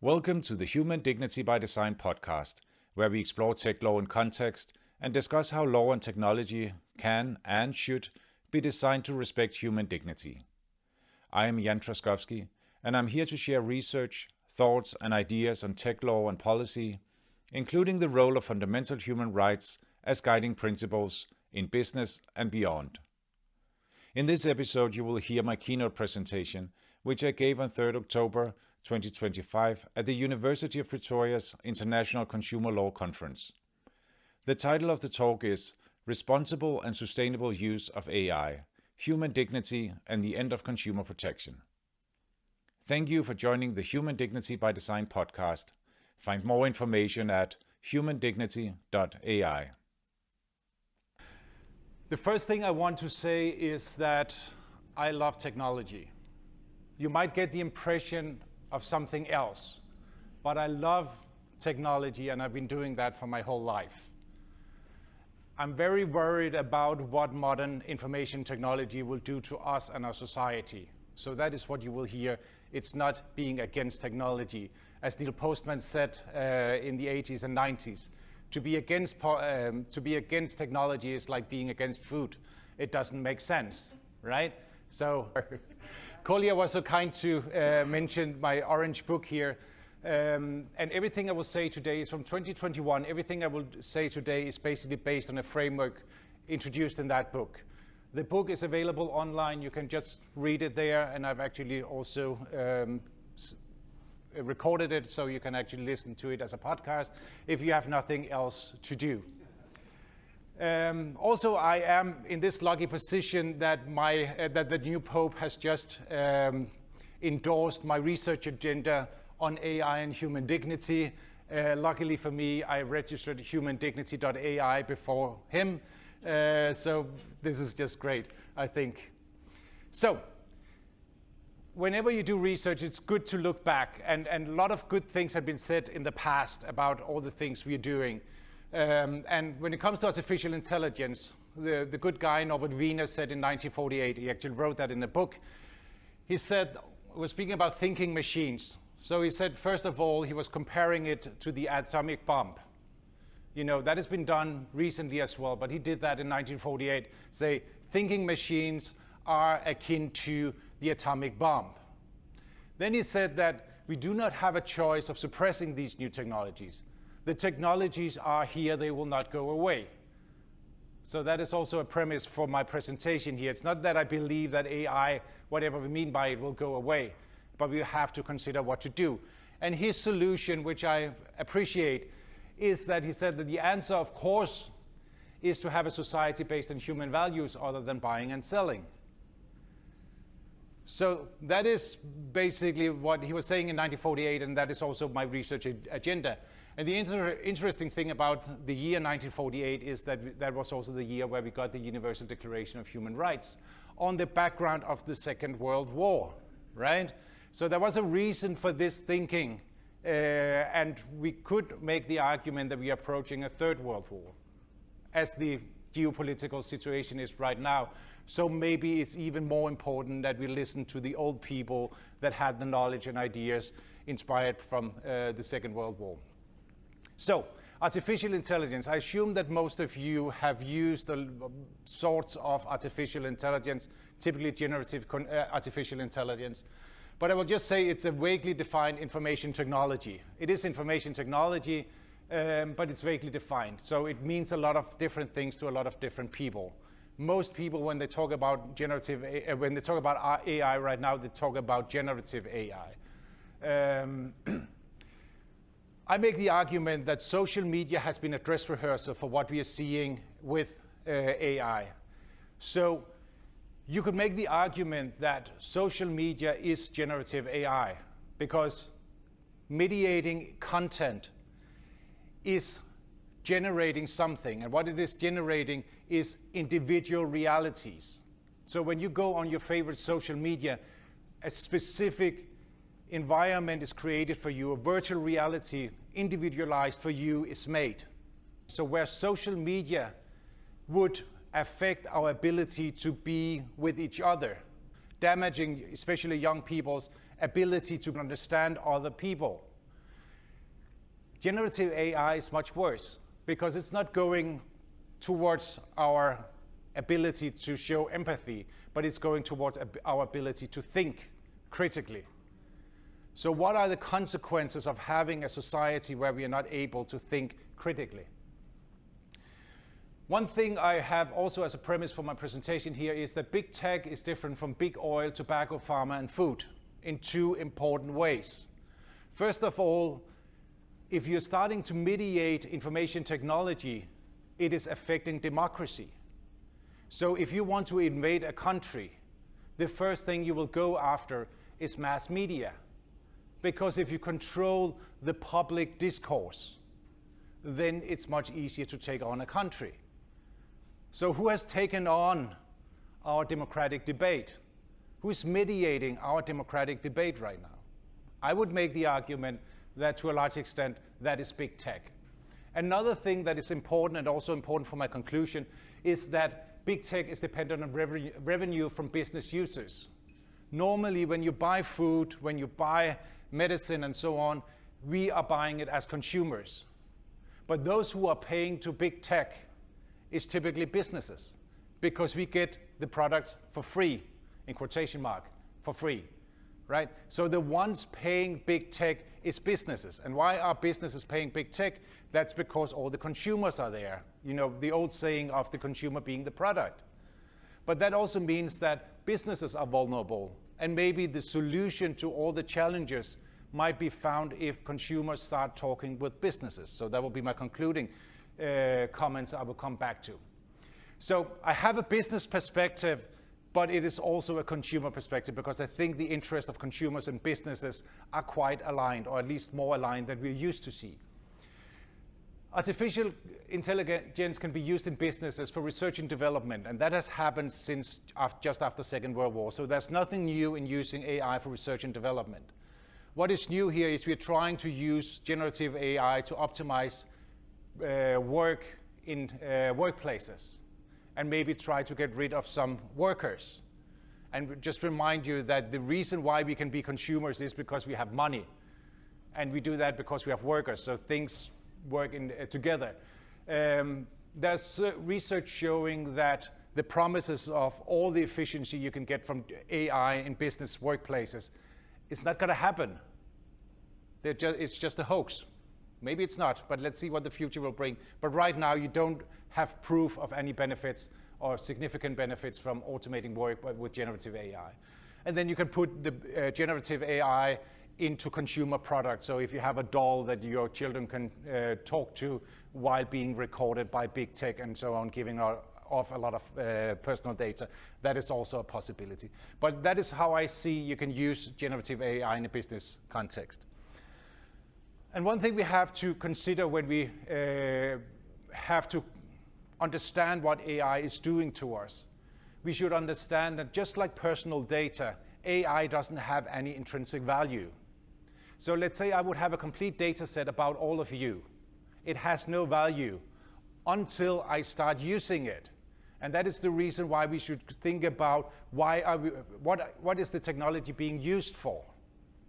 Welcome to the Human Dignity by Design podcast, where we explore tech law in context and discuss how law and technology can and should be designed to respect human dignity. I am Jan Trzaskowski, and I'm here to share research, thoughts, and ideas on tech law and policy, including the role of fundamental human rights as guiding principles in business and beyond. In this episode, you will hear my keynote presentation, which I gave on 3rd October 2025 at the University of Pretoria's International Consumer Law Conference. The title of the talk is Responsible and Sustainable Use of AI, Human Dignity and the End of Consumer Protection. Thank you for joining the Human Dignity by Design podcast. Find more information at humandignity.ai. The first thing I want to say is that I love technology. You might get the impression of something else, but I love technology and I've been doing that for my whole life. I'm very worried about what modern information technology will do to us and our society. So that is what you will hear. It's not being against technology. As Neil Postman said in the 80s and 90s, to be against technology is like being against food. It doesn't make sense, right? So Kolja was so kind to mention my orange book here. And everything I will say today is from 2021. Everything I will say today is basically based on a framework introduced in that book. The book is available online. You can just read it there. And I've actually also recorded it, so you can actually listen to it as a podcast if you have nothing else to do. Also, I am in this lucky position that that the new Pope has just endorsed my research agenda on AI and human dignity. Luckily for me, I registered humandignity.ai before him, so this is just great, I think. So, whenever you do research, it's good to look back, and a lot of good things have been said in the past about all the things we're doing. And when it comes to artificial intelligence, the good guy Norbert Wiener said in 1948, he actually wrote that in a book, he was speaking about thinking machines. So he said, first of all, he was comparing it to the atomic bomb. You know, that has been done recently as well, but he did that in 1948, say, thinking machines are akin to the atomic bomb. Then he said that we do not have a choice of suppressing these new technologies. The technologies are here, they will not go away. So that is also a premise for my presentation here. It's not that I believe that AI, whatever we mean by it, will go away, but we have to consider what to do. And his solution, which I appreciate, is that he said that the answer, of course, is to have a society based on human values other than buying and selling. So that is basically what he was saying in 1948, and that is also my research agenda. And the interesting thing about the year 1948 is that that was also the year where we got the Universal Declaration of Human Rights on the background of the Second World War, right? So there was a reason for this thinking, and we could make the argument that we are approaching a Third World War, as the geopolitical situation is right now. So maybe it's even more important that we listen to the old people that had the knowledge and ideas inspired from the Second World War. So, artificial intelligence. I assume that most of you have used the sorts of artificial intelligence, typically generative artificial intelligence. But I will just say it's a vaguely defined information technology. It is information technology, but it's vaguely defined. So it means a lot of different things to a lot of different people. Most people, when they talk about AI right now, they talk about generative AI. I make the argument that social media has been a dress rehearsal for what we are seeing with AI. So you could make the argument that social media is generative AI because mediating content is generating something, and what it is generating is individual realities. So when you go on your favorite social media, a specific environment is created for you, a virtual reality individualized for you is made. So where social media would affect our ability to be with each other, damaging especially young people's ability to understand other people, Generative AI is much worse because it's not going towards our ability to show empathy, but it's going towards our ability to think critically. So what are the consequences of having a society where we are not able to think critically? One thing I have also as a premise for my presentation here is that big tech is different from big oil, tobacco, pharma, and food in two important ways. First of all, if you're starting to mediate information technology, it is affecting democracy. So if you want to invade a country, the first thing you will go after is mass media. Because if you control the public discourse, then it's much easier to take on a country. So who has taken on our democratic debate? Who is mediating our democratic debate right now? I would make the argument that to a large extent, that is big tech. Another thing that is important, and also important for my conclusion, is that big tech is dependent on revenue from business users. Normally, when you buy food, when you buy medicine and so on, we are buying it as consumers. But those who are paying to big tech is typically businesses, because we get the products for free, in quotation mark, for free, right? So the ones paying big tech is businesses. And why are businesses paying big tech? That's because all the consumers are there. You know, the old saying of the consumer being the product. But that also means that businesses are vulnerable, and maybe the solution to all the challenges might be found if consumers start talking with businesses. So that will be my concluding comments I will come back to. So I have a business perspective, but it is also a consumer perspective, because I think the interest of consumers and businesses are quite aligned, or at least more aligned than we're used to see. Artificial intelligence can be used in businesses for research and development, and that has happened since just after the Second World War. So there's nothing new in using AI for research and development. What is new here is we're trying to use generative AI to optimize work in workplaces, and maybe try to get rid of some workers. And just remind you that the reason why we can be consumers is because we have money, and we do that because we have workers. So things work together. There's research showing that the promises of all the efficiency you can get from AI in business workplaces is not going to happen. It's just a hoax. Maybe it's not, but let's see what the future will bring. But right now, you don't have proof of any benefits or significant benefits from automating work with generative AI. And then you can put the generative AI into consumer products. So if you have a doll that your children can talk to while being recorded by big tech and so on, giving off a lot of personal data, that is also a possibility. But that is how I see you can use generative AI in a business context. And one thing we have to consider when we have to understand what AI is doing to us, we should understand that just like personal data, AI doesn't have any intrinsic value. So let's say I would have a complete data set about all of you. It has no value until I start using it. And that is the reason why we should think about what is the technology being used for?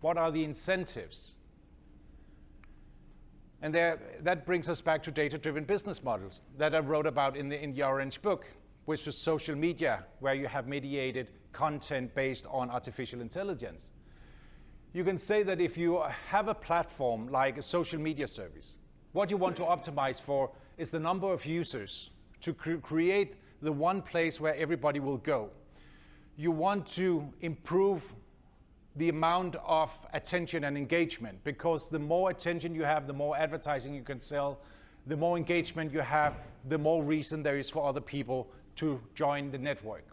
What are the incentives? And that brings us back to data-driven business models that I wrote about in the Orange book, which is social media, where you have mediated content based on artificial intelligence. You can say that if you have a platform like a social media service, what you want to optimize for is the number of users to create the one place where everybody will go. You want to improve the amount of attention and engagement, because the more attention you have, the more advertising you can sell, the more engagement you have, the more reason there is for other people to join the network.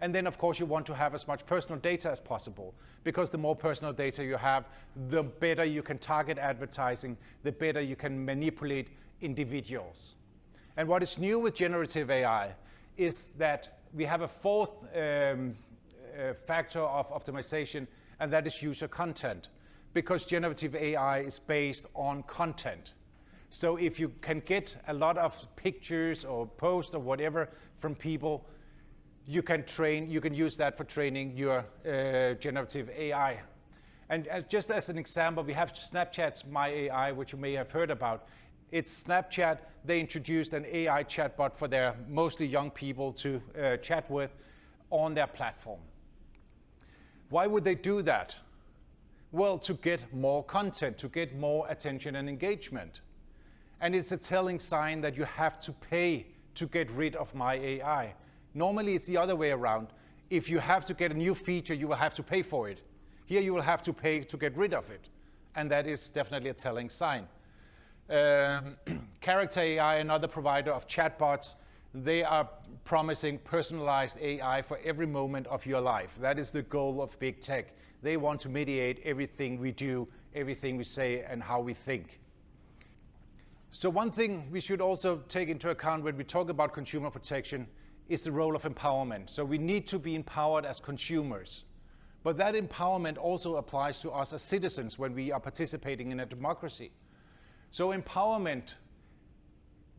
And then, of course, you want to have as much personal data as possible, because the more personal data you have, the better you can target advertising, the better you can manipulate individuals. And what is new with generative AI is that we have a fourth factor of optimization, and that is user content, because generative AI is based on content. So if you can get a lot of pictures or posts or whatever from people, you can use that for training your generative AI. And just as an example, we have Snapchat's My AI, which you may have heard about. It's Snapchat. They introduced an AI chatbot for their mostly young people to chat with on their platform. Why would they do that? Well, to get more content, to get more attention and engagement. And it's a telling sign that you have to pay to get rid of My AI. Normally, it's the other way around. If you have to get a new feature, you will have to pay for it. Here, you will have to pay to get rid of it. And that is definitely a telling sign. Character AI, another provider of chatbots, they are promising personalized AI for every moment of your life. That is the goal of big tech. They want to mediate everything we do, everything we say, and how we think. So one thing we should also take into account when we talk about consumer protection is the role of empowerment. So we need to be empowered as consumers. But that empowerment also applies to us as citizens when we are participating in a democracy. So empowerment,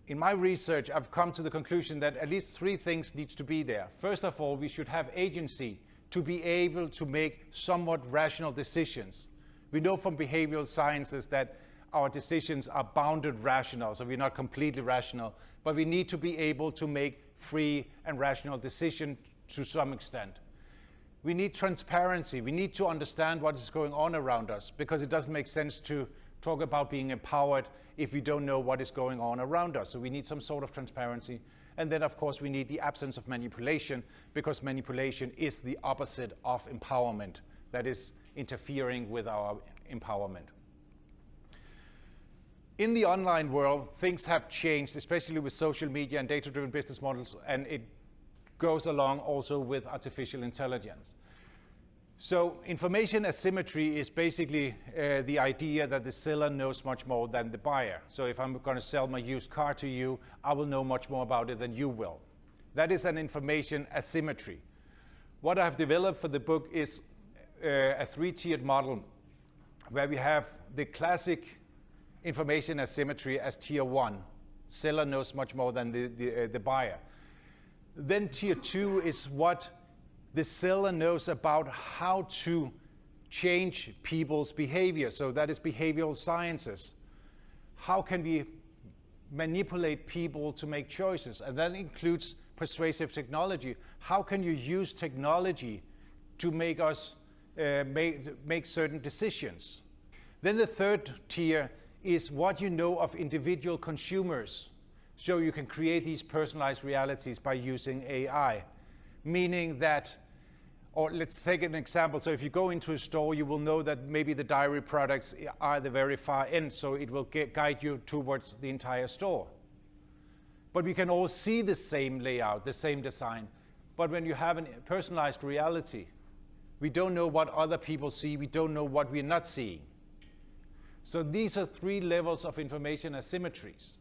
in my research, I've come to the conclusion that at least 3 things need to be there. First of all, we should have agency to be able to make somewhat rational decisions. We know from behavioral sciences that our decisions are bounded rational, so we're not completely rational, but we need to be able to make free and rational decisions to some extent. We need transparency. We need to understand what is going on around us, because it doesn't make sense to talk about being empowered if we don't know what is going on around us. So we need some sort of transparency. And then, of course, we need the absence of manipulation, because manipulation is the opposite of empowerment. That is interfering with our empowerment. In the online world, things have changed, especially with social media and data-driven business models, and it goes along also with artificial intelligence. So information asymmetry is basically the idea that the seller knows much more than the buyer. So if I'm going to sell my used car to you, I will know much more about it than you will. That is an information asymmetry. What I've developed for the book is a 3-tiered model where we have the classic information asymmetry as tier 1. Seller knows much more than the buyer. Then tier 2 is what the seller knows about how to change people's behavior. So that is behavioral sciences. How can we manipulate people to make choices? And that includes persuasive technology. How can you use technology to make us make certain decisions? Then the 3rd tier is what you know of individual consumers. So you can create these personalized realities by using AI. Meaning that, or let's take an example. So if you go into a store, you will know that maybe the dairy products are the very far end, so it will guide you towards the entire store. But we can all see the same layout, the same design. But when you have a personalized reality, we don't know what other people see, we don't know what we're not seeing. So these are 3 levels of information asymmetries.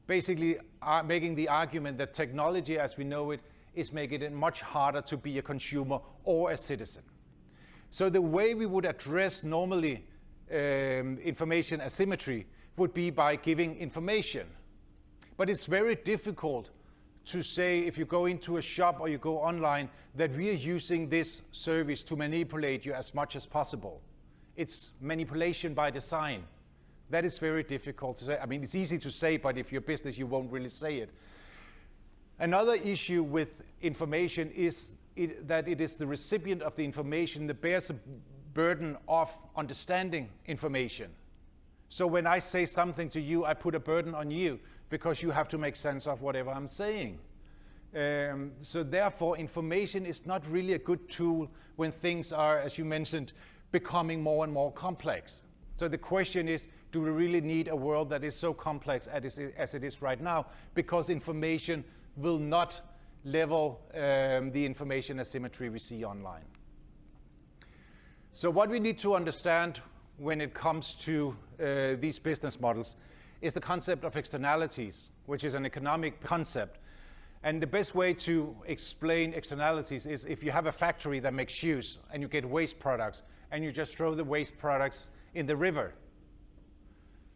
Basically making the argument that technology as we know it is making it much harder to be a consumer or a citizen. So the way we would address normally information asymmetry would be by giving information. But it's very difficult to say, if you go into a shop or you go online, that we are using this service to manipulate you as much as possible. It's manipulation by design. That is very difficult to say. I mean, it's easy to say, but if you're a business, you won't really say it. Another issue with information is that it is the recipient of the information that bears the burden of understanding information. So when I say something to you, I put a burden on you because you have to make sense of whatever I'm saying. So therefore, information is not really a good tool when things are, as you mentioned, becoming more and more complex. So the question is, do we really need a world that is so complex as it is right now? Because information will not level the information asymmetry we see online. So what we need to understand when it comes to these business models is the concept of externalities, which is an economic concept. And the best way to explain externalities is if you have a factory that makes shoes and you get waste products and you just throw the waste products in the river.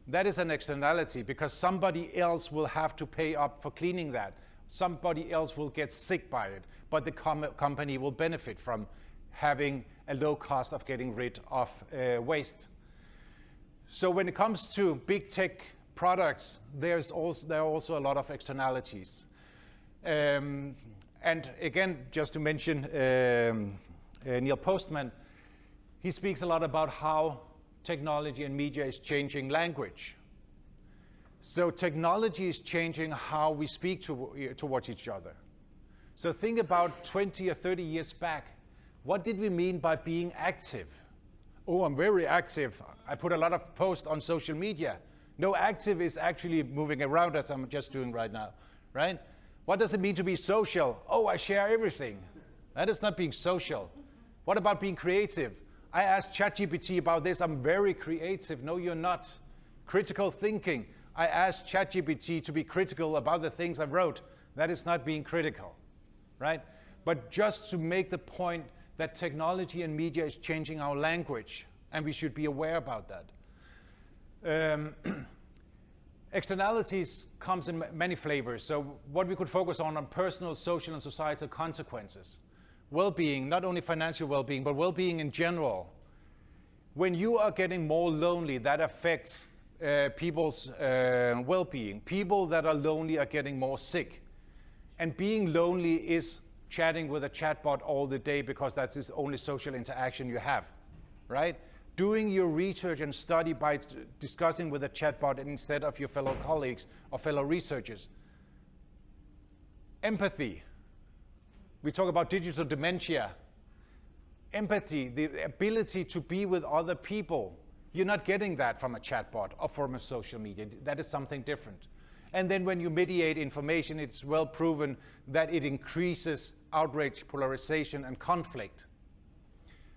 That is an externality because somebody else will have to pay up for cleaning that. Somebody else will get sick by it, but the company will benefit from having a low cost of getting rid of waste. So when it comes to big tech products, there are also a lot of externalities. And again, just to mention Neil Postman, he speaks a lot about how technology and media is changing language. So technology is changing how we speak towards each other. So think about 20 or 30 years back. What did we mean by being active? Oh, I'm very active. I put a lot of posts on social media. No, active is actually moving around as I'm just doing right now, right? What does it mean to be social? Oh, I share everything. That is not being social. What about being creative? I asked ChatGPT about this. I'm very creative. No, you're not. Critical thinking. I asked ChatGPT to be critical about the things I wrote. That is not being critical, right? But just to make the point that technology and media is changing our language, and we should be aware about that. Externalities comes in many flavors. So what we could focus on personal, social, and societal consequences. Well-being, not only financial well-being, but well-being in general. When you are getting more lonely, that affects people's well-being. People that are lonely are getting more sick. And being lonely is chatting with a chatbot all the day because that's the only social interaction you have, right? Doing your research and study by discussing with a chatbot instead of your fellow colleagues or fellow researchers. Empathy. We talk about digital dementia. Empathy, the ability to be with other people. You're not getting that from a chatbot or from a social media. That is something different. And then when you mediate information, it's well proven that it increases outrage, polarization, and conflict.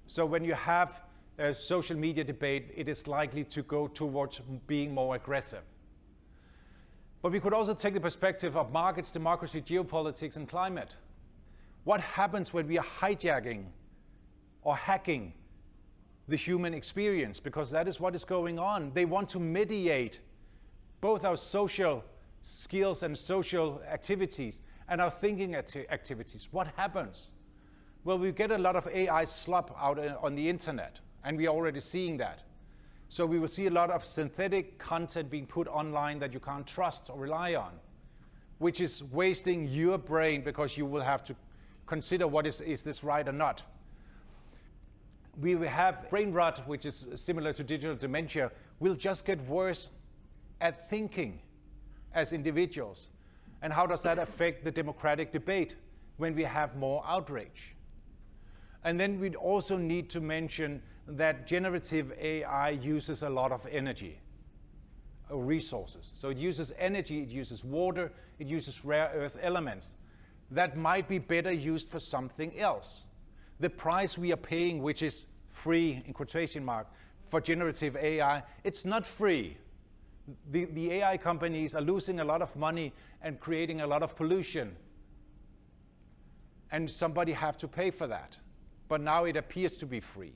So when you have a social media debate, it is likely to go towards being more aggressive. But we could also take the perspective of markets, democracy, geopolitics, and climate. What happens when we are hijacking or hacking the human experience? Because that is what is going on. They want to mediate both our social skills and social activities and our thinking activities. What happens? Well, we get a lot of AI slop out on the internet, and we're already seeing that. So we will see a lot of synthetic content being put online that you can't trust or rely on, which is wasting your brain because you will have to consider what is this right or not. We will have brain rot, which is similar to digital dementia. We'll just get worse at thinking as individuals. And how does that affect the democratic debate when we have more outrage? And then we'd also need to mention that generative AI uses a lot of energy, or resources. So it uses energy, it uses water, it uses rare earth elements that might be better used for something else. The price we are paying, which is free, in quotation mark, for generative AI, it's not free. The AI companies are losing a lot of money and creating a lot of pollution. And somebody have to pay for that. But now it appears to be free.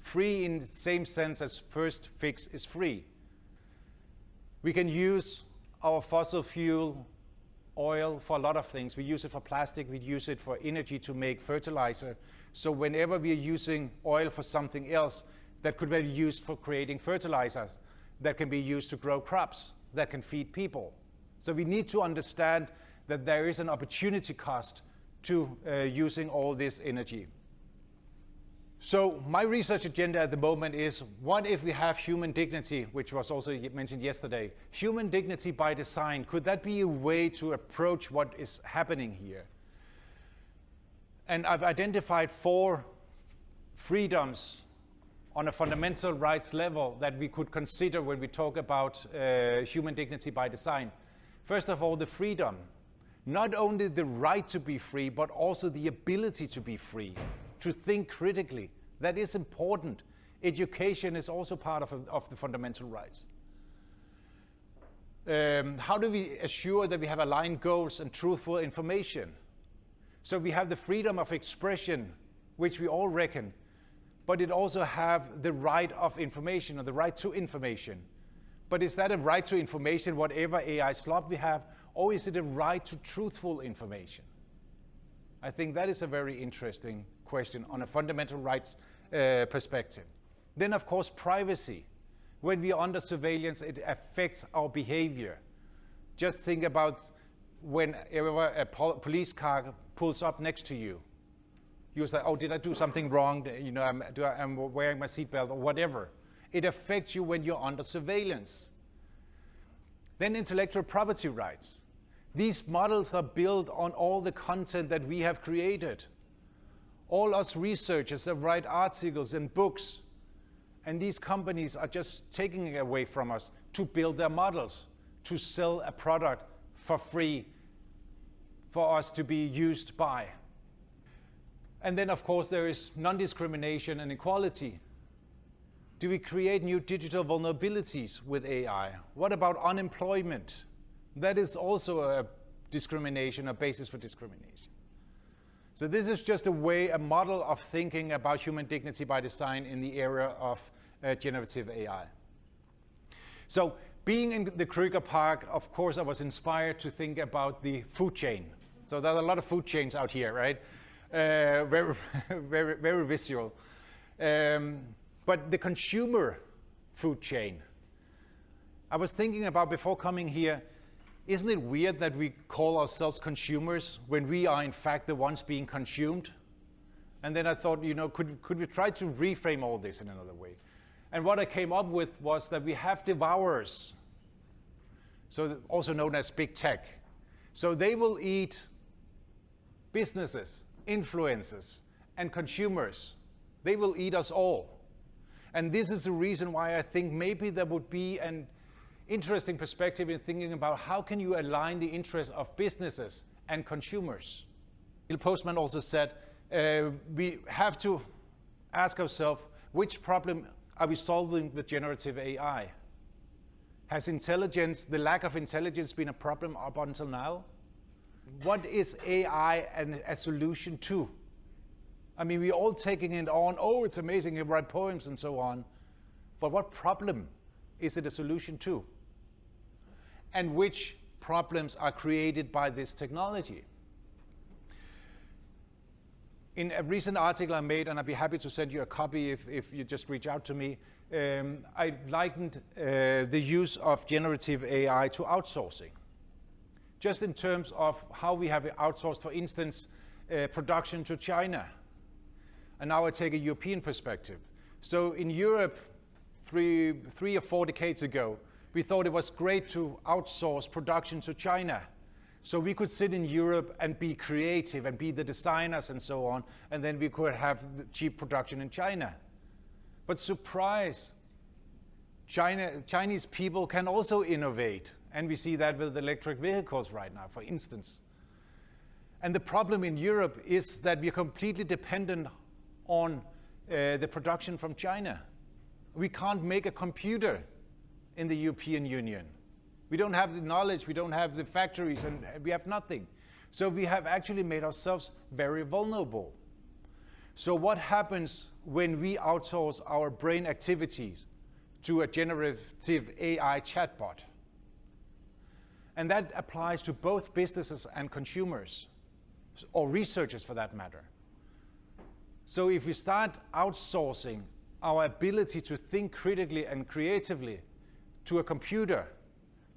Free in the same sense as First Fix is free. We can use our fossil fuel, oil, for a lot of things. We use it for plastic, we use it for energy to make fertilizer. So whenever we are using oil for something else, that could be used for creating fertilizers, that can be used to grow crops, that can feed people. So we need to understand that there is an opportunity cost to using all this energy. So my research agenda at the moment is, what if we have human dignity, which was also mentioned yesterday? Human dignity by design, could that be a way to approach what is happening here? And I've identified 4 freedoms on a fundamental rights level that we could consider when we talk about human dignity by design. First of all, the freedom. Not only the right to be free, but also the ability to be free, to think critically. That is important. Education is also part of the fundamental rights. How do we assure that we have aligned goals and truthful information? So we have the freedom of expression, which we all reckon, but it also have the right of information, or the right to information. But is that a right to information, whatever AI slop we have, or is it a right to truthful information? I think that is a very interesting question on a fundamental rights perspective. Then, of course, privacy. When we are under surveillance, it affects our behavior. Just think about whenever a police car pulls up next to you. You say, oh, did I do something wrong? You know, I'm wearing my seatbelt or whatever. It affects you when you're under surveillance. Then intellectual property rights. These models are built on all the content that we have created. All us researchers that write articles and books, and these companies are just taking it away from us to build their models, to sell a product for free for us to be used by. And then, of course, there is non-discrimination and equality. Do we create new digital vulnerabilities with AI? What about unemployment? That is also a discrimination, a basis for discrimination. So this is just a model of thinking about human dignity by design in the area of generative AI. So being in the Kruger Park, of course, I was inspired to think about the food chain. So there are a lot of food chains out here, right? Very, very, very visual. But the consumer food chain, I was thinking about before coming here, isn't it weird that we call ourselves consumers when we are in fact the ones being consumed? And then I thought, you know, could we try to reframe all this in another way? And what I came up with was that we have devourers, so also known as big tech. So they will eat businesses, influencers, and consumers. They will eat us all. And this is the reason why I think maybe there would be an interesting perspective in thinking about how can you align the interests of businesses and consumers. Neil Postman also said we have to ask ourselves, which problem are we solving with generative AI? Has intelligence, the lack of intelligence, been a problem up until now? What is AI a solution to? I mean, we're all taking it on, oh, it's amazing, you write poems and so on. But what problem is it a solution to? And which problems are created by this technology? In a recent article I made, and I'd be happy to send you a copy if you just reach out to me, I likened the use of generative AI to outsourcing. Just in terms of how we have outsourced, for instance, production to China. And now I take a European perspective. So in Europe, three or four decades ago, we thought it was great to outsource production to China. So we could sit in Europe and be creative and be the designers and so on, and then we could have cheap production in China. But surprise, Chinese people can also innovate, and we see that with electric vehicles right now, for instance. And the problem in Europe is that we are completely dependent on the production from China. We can't make a computer in the European Union. We don't have the knowledge, we don't have the factories, and we have nothing. So we have actually made ourselves very vulnerable. So what happens when we outsource our brain activities to a generative AI chatbot? And that applies to both businesses and consumers, or researchers for that matter. So if we start outsourcing our ability to think critically and creatively to a computer,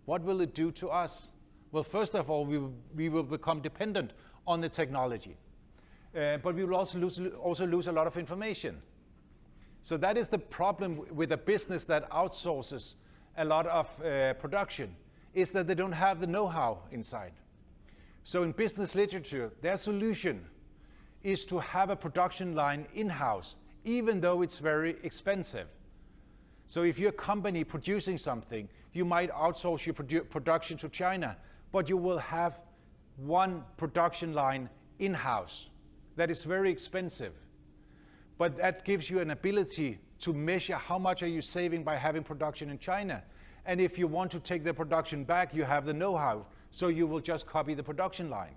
what will it do to us? Well, first of all, we will become dependent on the technology. But we will also lose a lot of information. So that is the problem with a business that outsources a lot of production, is that they don't have the know-how inside. So in business literature, their solution is to have a production line in-house, even though it's very expensive. So if you're a company producing something, you might outsource your production to China, but you will have one production line in-house. That is very expensive. But that gives you an ability to measure how much are you saving by having production in China. And if you want to take the production back, you have the know-how, so you will just copy the production line.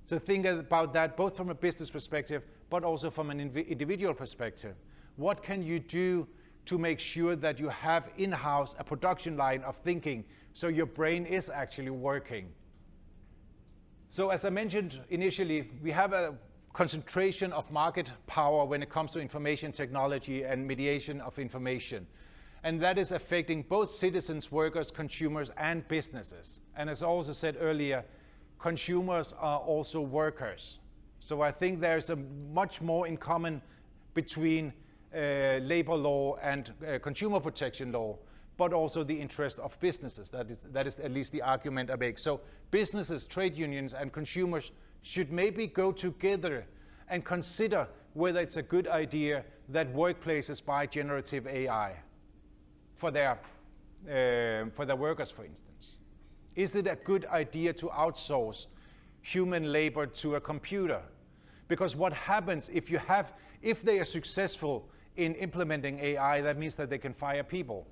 So think about that both from a business perspective, but also from an individual perspective. What can you do to make sure that you have in-house a production line of thinking so your brain is actually working? So as I mentioned initially, we have a concentration of market power when it comes to information technology and mediation of information. And that is affecting both citizens, workers, consumers, and businesses. And as I also said earlier, consumers are also workers. So I think there's a much more in common between labor law and consumer protection law, but also the interest of businesses. That is at least the argument I make. So businesses, trade unions, and consumers should maybe go together and consider whether it's a good idea that workplaces buy generative AI for their workers, for instance. Is it a good idea to outsource human labor to a computer? Because what happens if they are successful in implementing AI, that means that they can fire people.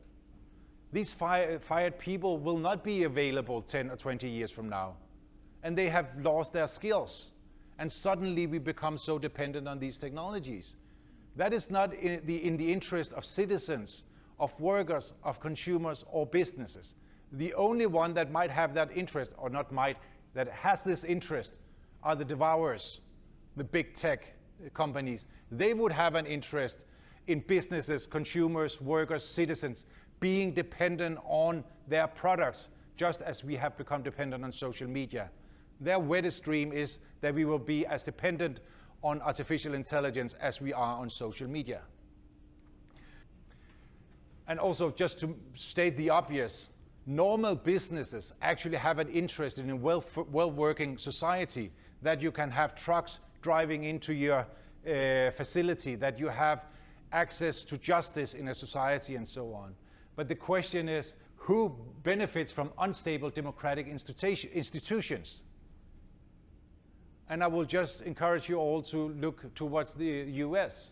These fired people will not be available 10 or 20 years from now, and they have lost their skills. And suddenly we become so dependent on these technologies. That is not in the interest of citizens, of workers, of consumers, or businesses. The only one that might have that interest, or not might, that has this interest, are the devourers, the big tech companies. They would have an interest in businesses, consumers, workers, citizens being dependent on their products, just as we have become dependent on social media. Their wettest dream is that we will be as dependent on artificial intelligence as we are on social media. And also, just to state the obvious, normal businesses actually have an interest in a well-working society, that you can have trucks driving into your facility, that you have access to justice in a society, and so on. But the question is, who benefits from unstable democratic institutions? And I will just encourage you all to look towards the US.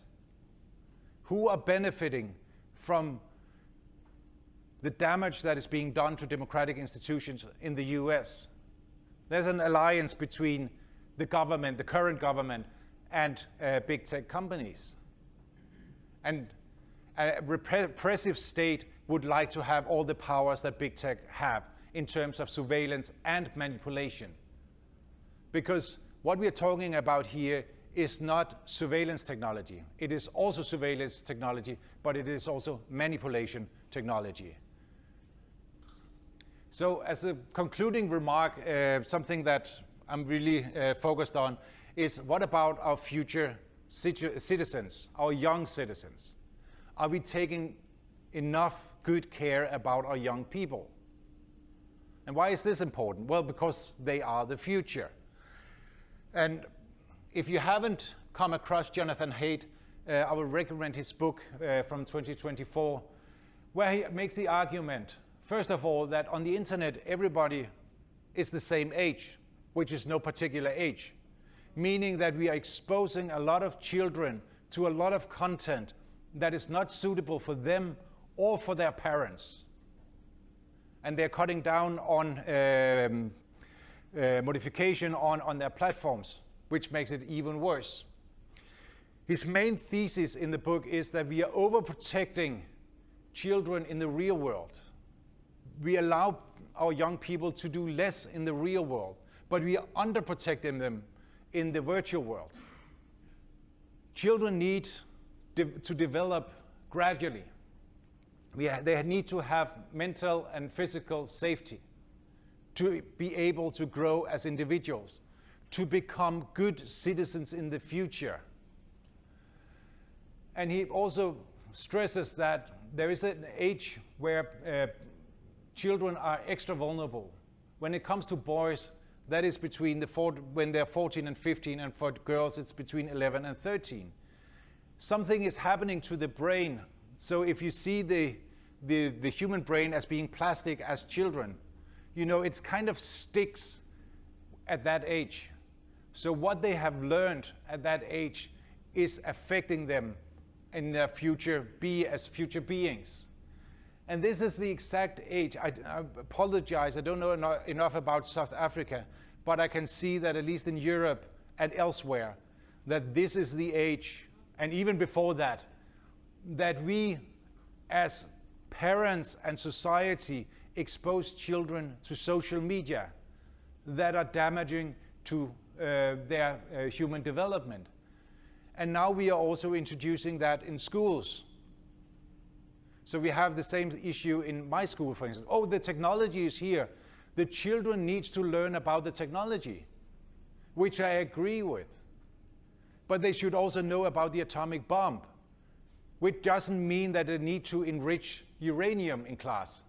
Who are benefiting from the damage that is being done to democratic institutions in the US? There's an alliance between the government, the current government, and big tech companies. And a repressive state would like to have all the powers that big tech have in terms of surveillance and manipulation. Because what we are talking about here is not surveillance technology. It is also surveillance technology, but it is also manipulation technology. So as a concluding remark, something that I'm really focused on is, what about our future citizens, our young citizens? Are we taking enough good care about our young people? And why is this important? Well, because they are the future. And if you haven't come across Jonathan Haidt, I will recommend his book from 2024, where he makes the argument, first of all, that on the internet, everybody is the same age, which is no particular age, meaning that we are exposing a lot of children to a lot of content that is not suitable for them or for their parents. And they're cutting down on modification on their platforms, which makes it even worse. His main thesis in the book is that we are overprotecting children in the real world. We allow our young people to do less in the real world, but we are underprotecting them in the virtual world. Children need to develop gradually. They need to have mental and physical safety to be able to grow as individuals, to become good citizens in the future. And he also stresses that there is an age where children are extra vulnerable. When it comes to boys, that is between when they're 14 and 15, and for girls it's between 11 and 13. Something is happening to the brain. So if you see the human brain as being plastic as children, you know, it kind of sticks at that age. So what they have learned at that age is affecting them in their future as future beings. And this is the exact age. I apologize, I don't know enough about South Africa, but I can see that at least in Europe and elsewhere, that this is the age, and even before that, that we as parents and society expose children to social media that are damaging to their human development. And now we are also introducing that in schools. So we have the same issue in my school, for instance. Oh, the technology is here. The children need to learn about the technology, which I agree with. But they should also know about the atomic bomb, which doesn't mean that they need to enrich uranium in class.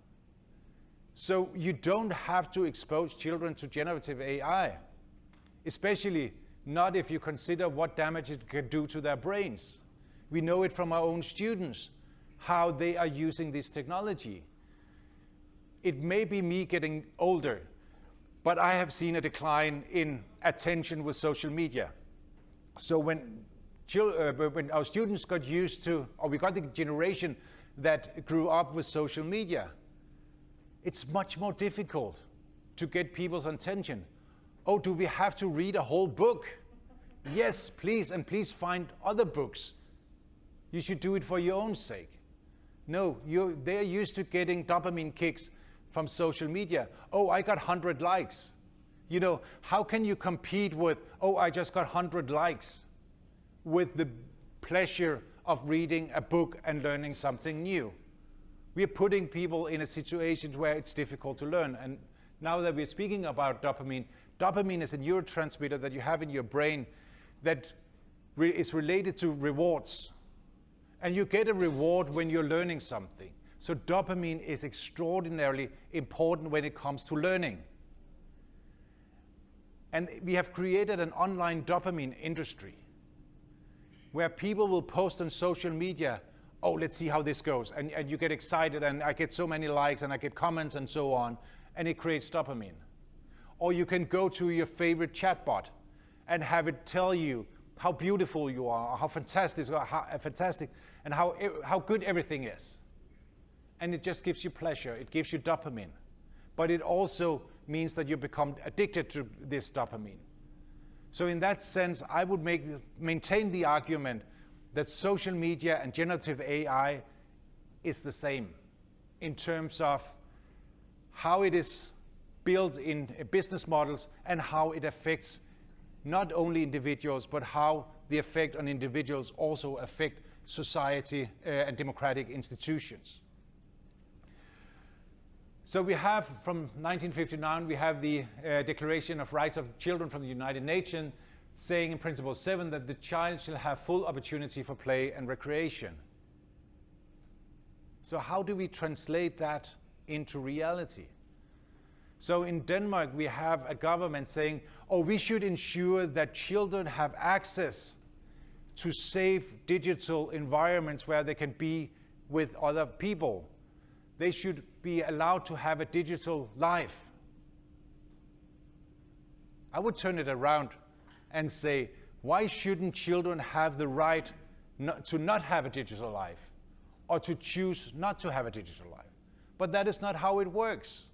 So you don't have to expose children to generative AI, especially not if you consider what damage it can do to their brains. We know it from our own students, how they are using this technology. It may be me getting older, but I have seen a decline in attention with social media. So when our students got used to, or we got the generation that grew up with social media, it's much more difficult to get people's attention. Oh, do we have to read a whole book? Yes, please, and please find other books. You should do it for your own sake. No, they're used to getting dopamine kicks from social media. Oh, I got 100 likes. You know, how can you compete with, oh, I just got 100 likes, with the pleasure of reading a book and learning something new? We're putting people in a situation where it's difficult to learn. And now that we're speaking about dopamine, dopamine is a neurotransmitter that you have in your brain that is related to rewards. And you get a reward when you're learning something. So dopamine is extraordinarily important when it comes to learning. And we have created an online dopamine industry where people will post on social media, oh, let's see how this goes. And you get excited, and I get so many likes, and I get comments, and so on, and it creates dopamine. Or you can go to your favorite chatbot and have it tell you how beautiful you are, how fantastic, and how good everything is. And it just gives you pleasure, it gives you dopamine. But it also means that you become addicted to this dopamine. So in that sense, I would maintain the argument that social media and generative AI is the same in terms of how it is built in business models and how it affects not only individuals, but how the effect on individuals also affect society and democratic institutions. So we have, from 1959, we have the Declaration of Rights of Children from the United Nations, saying in Principle 7 that the child shall have full opportunity for play and recreation. So how do we translate that into reality? So in Denmark, we have a government saying, oh, we should ensure that children have access to safe digital environments where they can be with other people. They should be allowed to have a digital life. I would turn it around and say, why shouldn't children have the right to not have a digital life, or to choose not to have a digital life? But that is not how it works.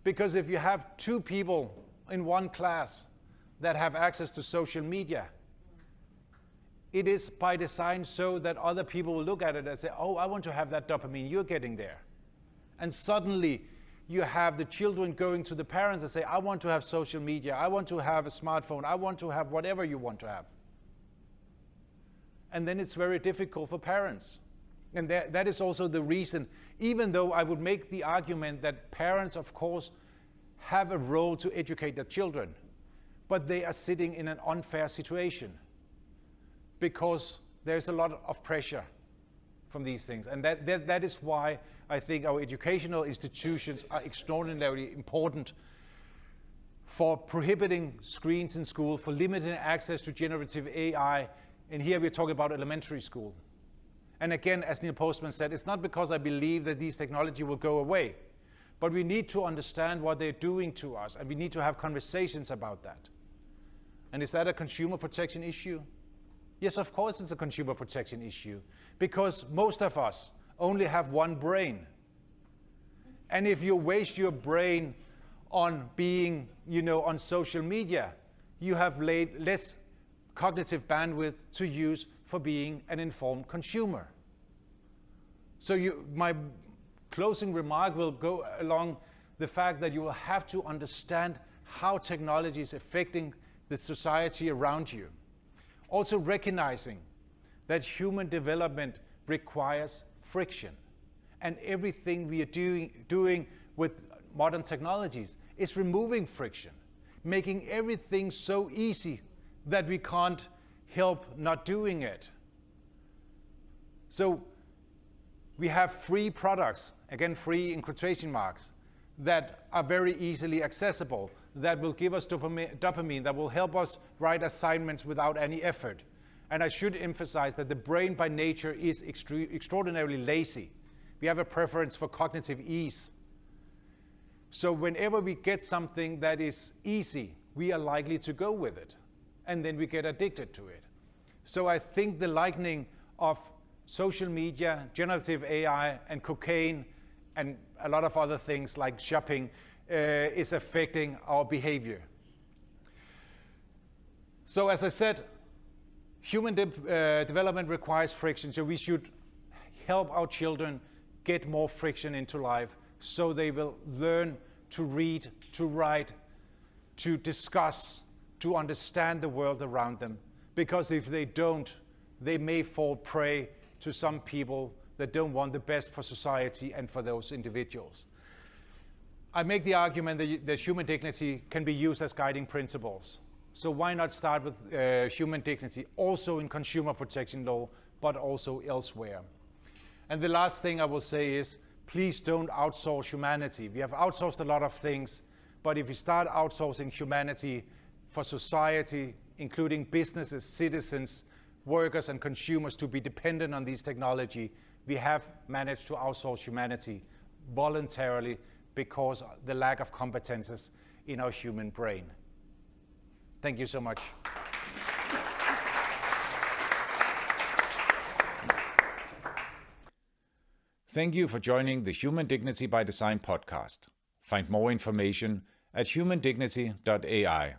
Because if you have two people in one class that have access to social media, it is by design so that other people will look at it and say, oh, I want to have that dopamine you're getting there. And suddenly you have the children going to the parents and say, I want to have social media, I want to have a smartphone, I want to have whatever you want to have. And then it's very difficult for parents. And that is also the reason, even though I would make the argument that parents, of course, have a role to educate their children, but they are sitting in an unfair situation because there's a lot of pressure from these things. And that is why I think our educational institutions are extraordinarily important for prohibiting screens in school, for limiting access to generative AI. And here we're talking about elementary school. And again, as Neil Postman said, it's not because I believe that these technology will go away, but we need to understand what they're doing to us, and we need to have conversations about that. And is that a consumer protection issue? Yes, of course it's a consumer protection issue, because most of us only have one brain. And if you waste your brain on being, on social media, you have less cognitive bandwidth to use for being an informed consumer. So my closing remark will go along the fact that you will have to understand how technology is affecting the society around you. Also recognizing that human development requires friction. And everything we are doing with modern technologies is removing friction, making everything so easy that we can't help not doing it. So we have free products, again free in quotation marks, that are very easily accessible, that will give us dopamine, that will help us write assignments without any effort. And I should emphasize that the brain by nature is extraordinarily lazy. We have a preference for cognitive ease. So whenever we get something that is easy, we are likely to go with it. And then we get addicted to it. So I think the likening of social media, generative AI, and cocaine, and a lot of other things like shopping is affecting our behavior. So as I said, human development requires friction, so we should help our children get more friction into life so they will learn to read, to write, to discuss, to understand the world around them. Because if they don't, they may fall prey to some people that don't want the best for society and for those individuals. I make the argument that human dignity can be used as guiding principles. So why not start with human dignity, also in consumer protection law, but also elsewhere? And the last thing I will say is, please don't outsource humanity. We have outsourced a lot of things, but if we start outsourcing humanity for society, including businesses, citizens, workers, and consumers to be dependent on these technology, we have managed to outsource humanity voluntarily because of the lack of competences in our human brain. Thank you so much. Thank you for joining the Human Dignity by Design podcast. Find more information at humandignity.ai.